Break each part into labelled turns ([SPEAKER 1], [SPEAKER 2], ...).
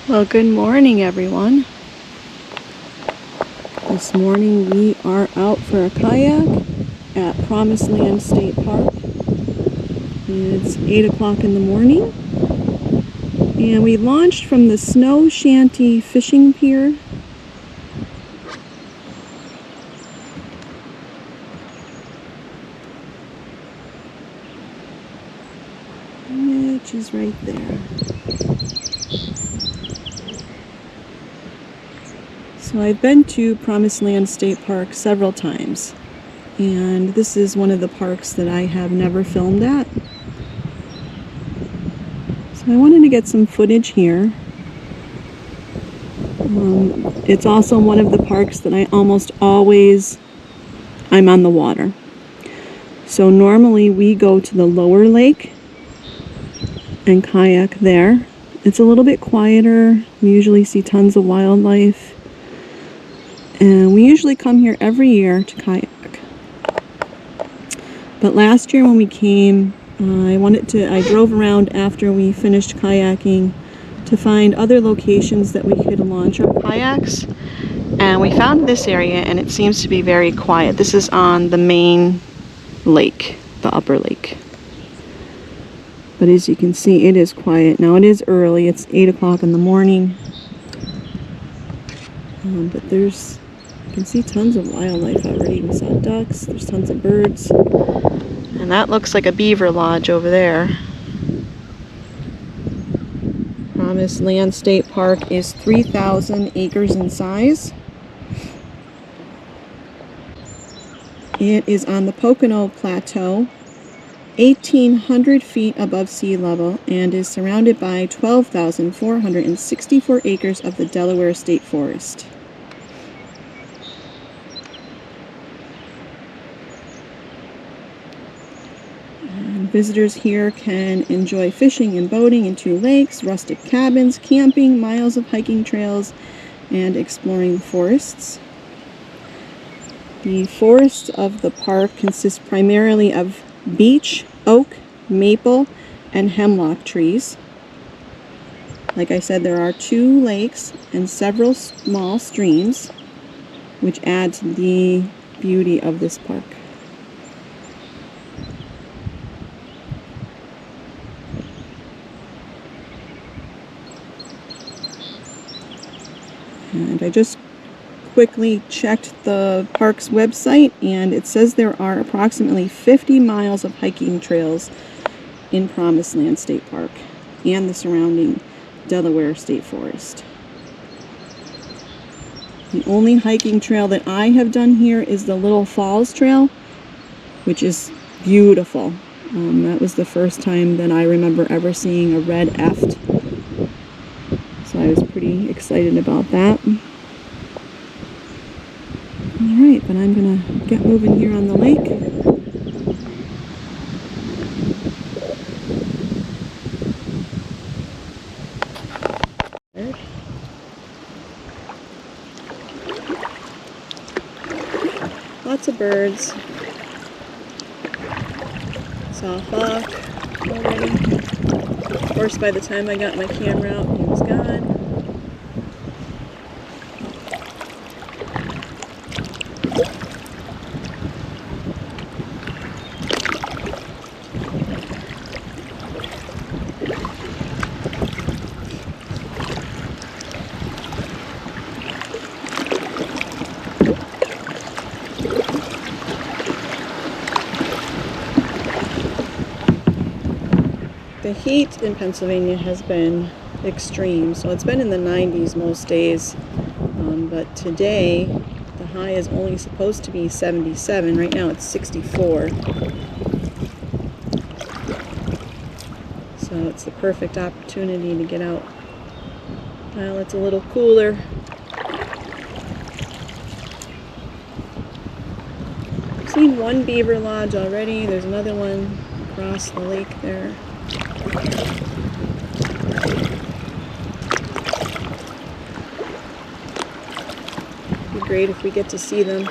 [SPEAKER 1] Well, good morning, everyone. This morning we are out for a kayak at Promised Land State Park. It's 8 o'clock in the morning, and we launched from the Snow Shanty Fishing Pier. Which is right there. So I've been to Promised Land State Park several times, and this is one of the parks that I have never filmed at. So I wanted to get some footage here. It's also one of the parks that I'm on the water. So normally we go to the lower lake and kayak there. It's a little bit quieter. We usually see tons of wildlife. And we usually come here every year to kayak. But last year when we came, I drove around after we finished kayaking to find other locations that we could launch our kayaks. And we found this area, and it seems to be very quiet. This is on the main lake, the upper lake. But as you can see, it is quiet. Now it is early, it's 8 o'clock in the morning. But you can see tons of wildlife already. We saw ducks, there's tons of birds. And that looks like a beaver lodge over there. Promised Land State Park is 3,000 acres in size. It is on the Pocono Plateau, 1,800 feet above sea level, and is surrounded by 12,464 acres of the Delaware State Forest. And visitors here can enjoy fishing and boating in 2 lakes, rustic cabins, camping, miles of hiking trails, and exploring forests. The forests of the park consist primarily of beech, oak, maple, and hemlock trees. Like I said, there are 2 lakes and several small streams, which add to the beauty of this park. And I just quickly checked the park's website, and it says there are approximately 50 miles of hiking trails in Promised Land State Park and the surrounding Delaware State Forest. The only hiking trail that I have done here is the Little Falls Trail, which is beautiful. That was the first time that I remember ever seeing a red eft. So I was pretty excited about that. Alright, but I'm going to get moving here on the lake. Lots of birds. Saw a hawk already. Of course, by the time I got my camera out, he was gone. The heat in Pennsylvania has been extreme, so it's been in the 90s most days, but today the high is only supposed to be 77. Right now it's 64. So it's the perfect opportunity to get out while it's a little cooler. I've seen one beaver lodge already. There's another one across the lake there. It'd be great if we get to see them.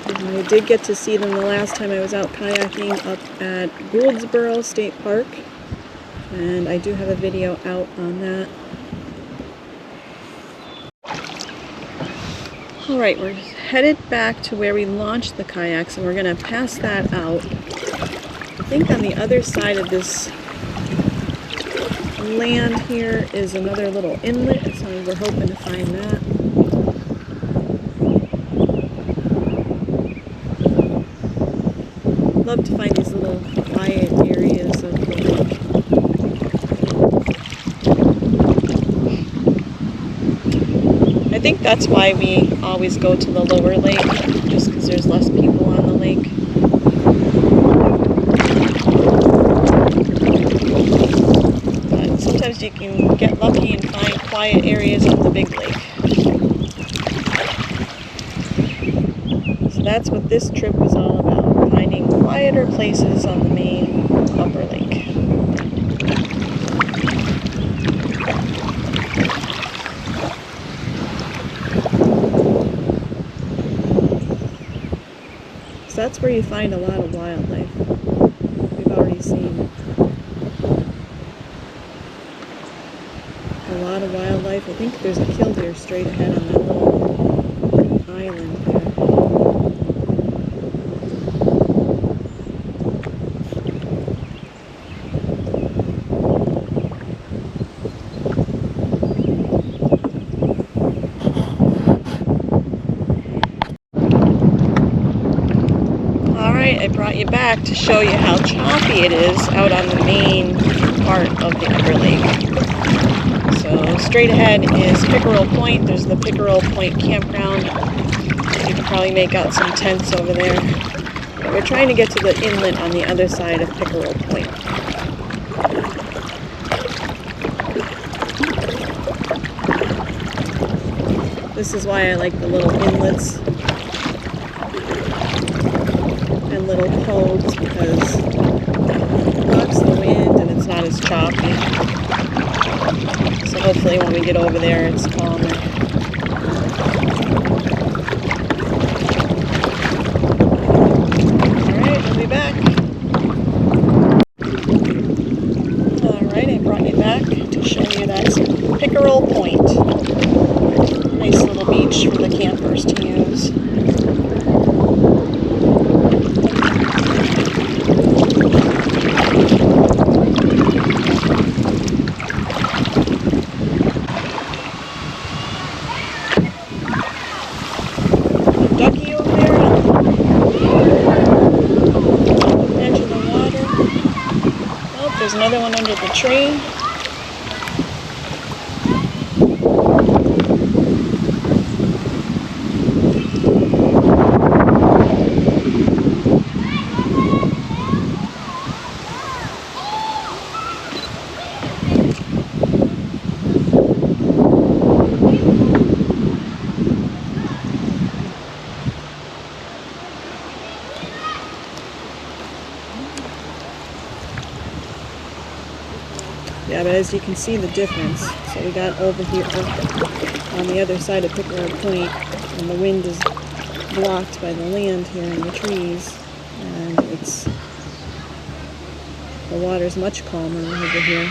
[SPEAKER 1] And we did get to see them the last time I was out kayaking up at Gouldsboro State Park. And I do have a video out on that. Alright, we're headed back to where we launched the kayaks, and we're going to pass that out. I think on the other side of this land here is another little inlet, so we're hoping to find that. Love to find these little quiet areas of the lake. I think that's why we always go to the lower lake, just because there's less people on the lake. But sometimes you can get lucky and find quiet areas on the big lake. So that's what this trip was all about, finding quieter places on the main upper lake. That's where you find a lot of wildlife. We've already seen a lot of wildlife. I think there's a killdeer straight ahead on that little island there. I brought you back to show you how choppy it is out on the main part of the upper lake. So straight ahead is Pickerel Point. There's the Pickerel Point campground. You can probably make out some tents over there. But we're trying to get to the inlet on the other side of Pickerel Point. This is why I like the little inlets and little coves, because it blocks the wind and it's not as choppy. So hopefully when we get over there it's calmer. Alright, we'll be back. Alright, I brought you back to show you that's Pickerel Point. Nice little beach for the campers to use. Ducky over there on the edge of the water. Oh, there's another one under the tree. Yeah, but as you can see the difference. So we got over here on the other side of Pickerel Point, and the wind is blocked by the land here and the trees, and the water's much calmer over here.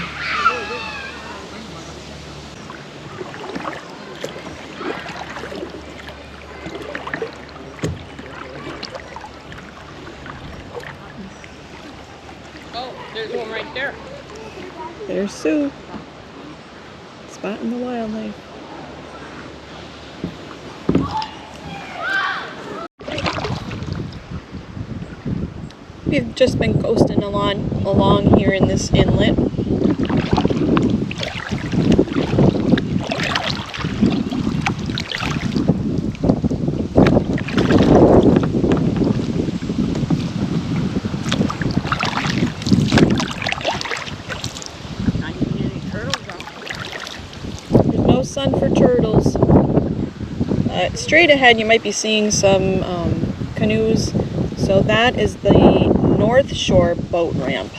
[SPEAKER 2] Oh, there's one right there.
[SPEAKER 1] There's Sue, spotting the wildlife. We've just been coasting along here in this inlet. Sun for turtles. Straight ahead you might be seeing some canoes. So that is the North Shore boat ramp.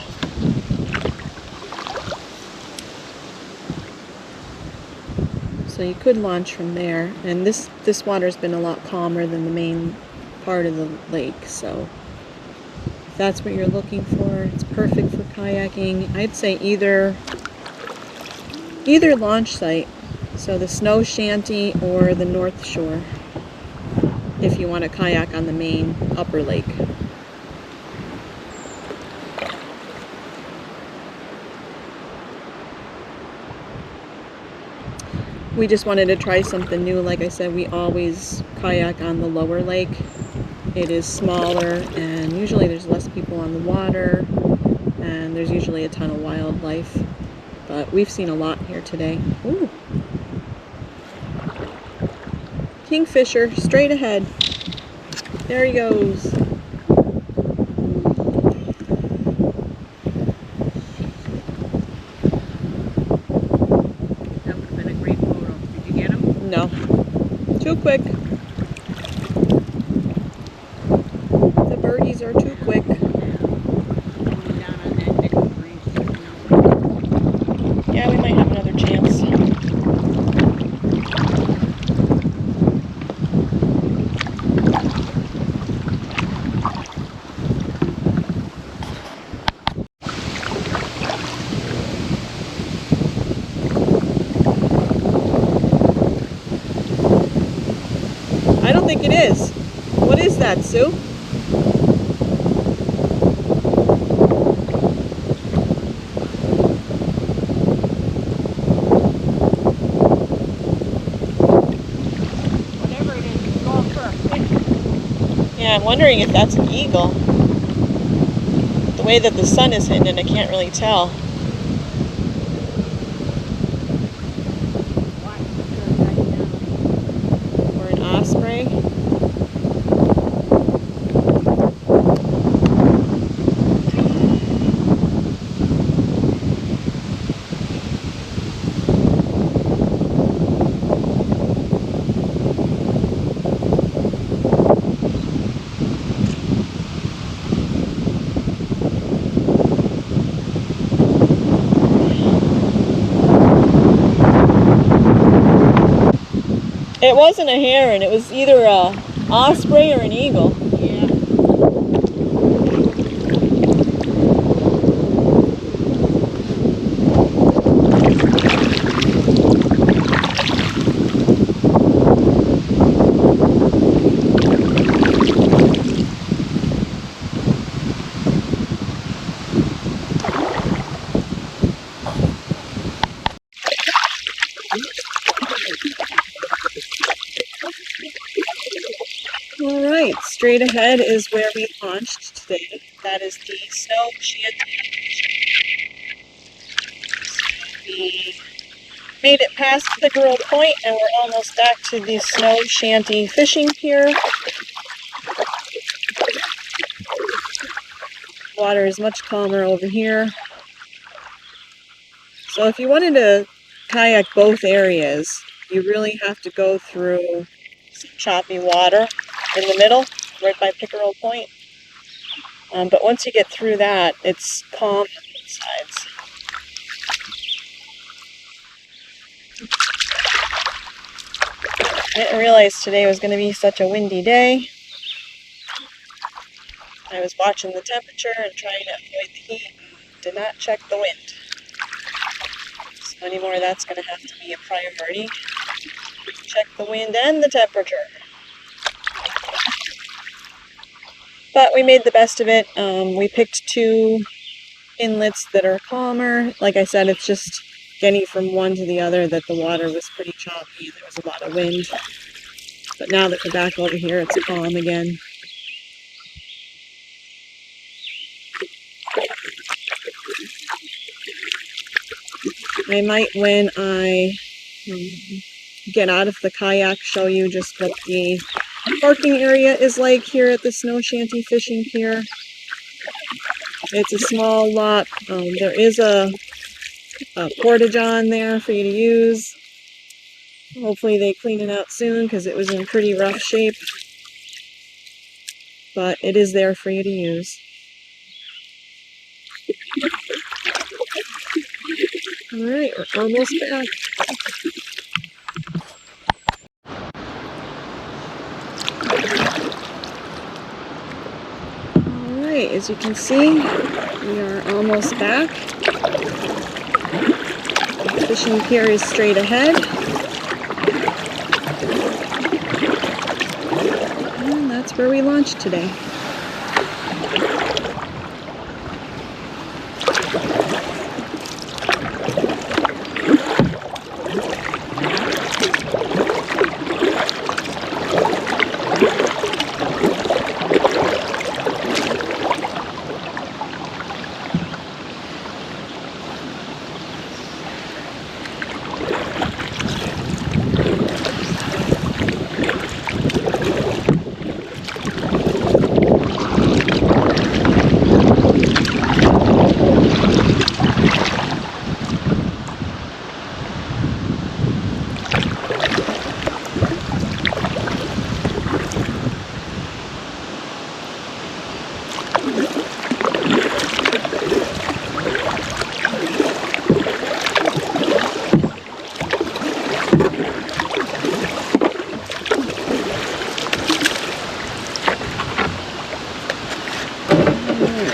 [SPEAKER 1] So you could launch from there, and this water's been a lot calmer than the main part of the lake, so that's what you're looking for. It's perfect for kayaking. I'd say either launch site, so the snow shanty or the North Shore, if you want to kayak on the main upper lake. We just wanted to try something new. Like I said, we always kayak on the lower lake. It is smaller and usually there's less people on the water and there's usually a ton of wildlife. But we've seen a lot here today. Ooh. Kingfisher, straight ahead. There he goes.
[SPEAKER 2] That would have been a great photo. Did you get him?
[SPEAKER 1] No. Too quick. The birdies are too quick.
[SPEAKER 2] Going down on that nickel breeze.
[SPEAKER 1] Yeah, we might have another chance. I don't think it is. What is that, Sue?
[SPEAKER 2] Whatever it is, it's going for a fish.
[SPEAKER 1] Yeah, I'm wondering if that's an eagle. The way that the sun is hitting it, I can't really tell. Or an osprey. It wasn't a heron, it was either a osprey or an eagle.
[SPEAKER 2] Yeah.
[SPEAKER 1] Alright, straight ahead is where we launched today. That is the snow shanty. We made it past Pickerel Point and we're almost back to the snow shanty fishing pier. Water is much calmer over here. So if you wanted to kayak both areas, you really have to go through some choppy water in the middle, right by Pickerel Point. But once you get through that, it's calm on both sides. I didn't realize today was going to be such a windy day. I was watching the temperature and trying to avoid the heat. Did not check the wind. So anymore, that's going to have to be a priority. Check the wind and the temperature. But we made the best of it. We picked two inlets that are calmer. Like I said, it's just getting from one to the other that the water was pretty choppy and there was a lot of wind. But now that we're back over here, it's calm again. I might, when I get out of the kayak, show you just what the parking area is like here at the snow shanty fishing pier. It's a small lot. There is a portage on there for you to use. Hopefully they clean it out soon because it was in pretty rough shape. But it is there for you to use. Alright, we're almost back. Alright, Alright, as you can see, we are almost back. The fishing pier is straight ahead. And that's where we launched today.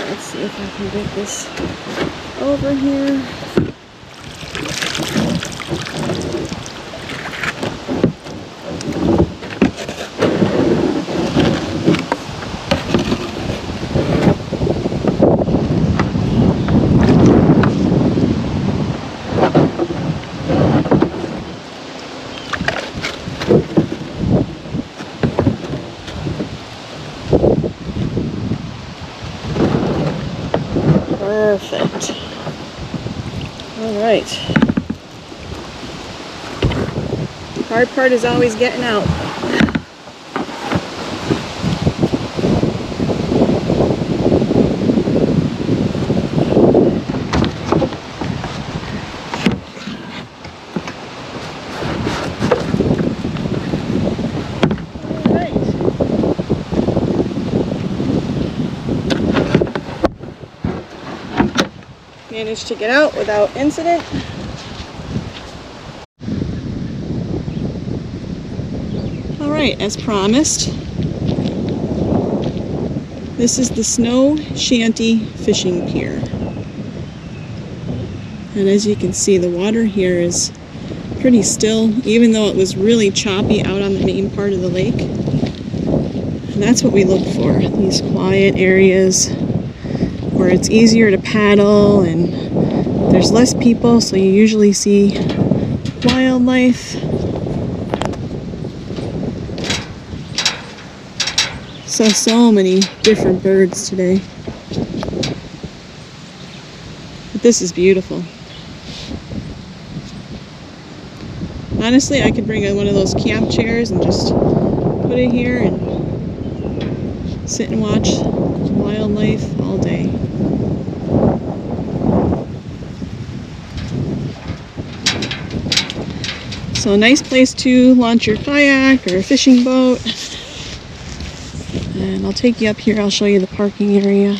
[SPEAKER 1] Let's see if I can get this over here. Perfect. All right. Hard part is always getting out. Managed to get out without incident. Alright, as promised, this is the Snow Shanty Fishing Pier. And as you can see, the water here is pretty still, even though it was really choppy out on the main part of the lake. And that's what we look for, these quiet areas where it's easier to paddle and there's less people, so you usually see wildlife. Saw so many different birds today. But this is beautiful. Honestly, I could bring one of those camp chairs and just put it here and sit and watch wildlife all day. So a nice place to launch your kayak or fishing boat. And I'll take you up here, I'll show you the parking area.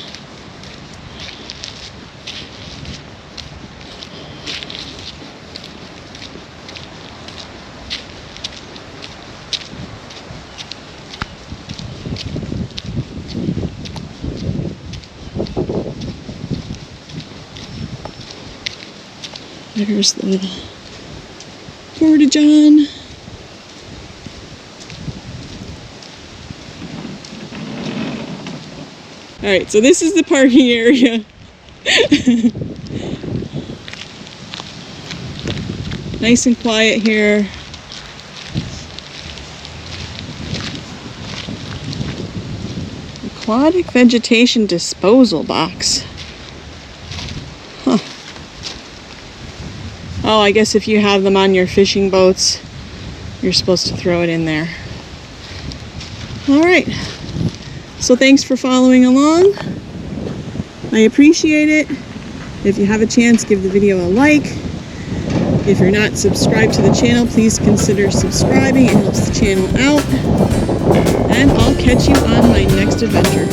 [SPEAKER 1] There's the porta-john. Alright, so this is the parking area. Nice and quiet here. Aquatic vegetation disposal box. Huh. Oh, I guess if you have them on your fishing boats, you're supposed to throw it in there. Alright. So thanks for following along. I appreciate it. If you have a chance, give the video a like. If you're not subscribed to the channel, please consider subscribing. It helps the channel out. And I'll catch you on my next adventure.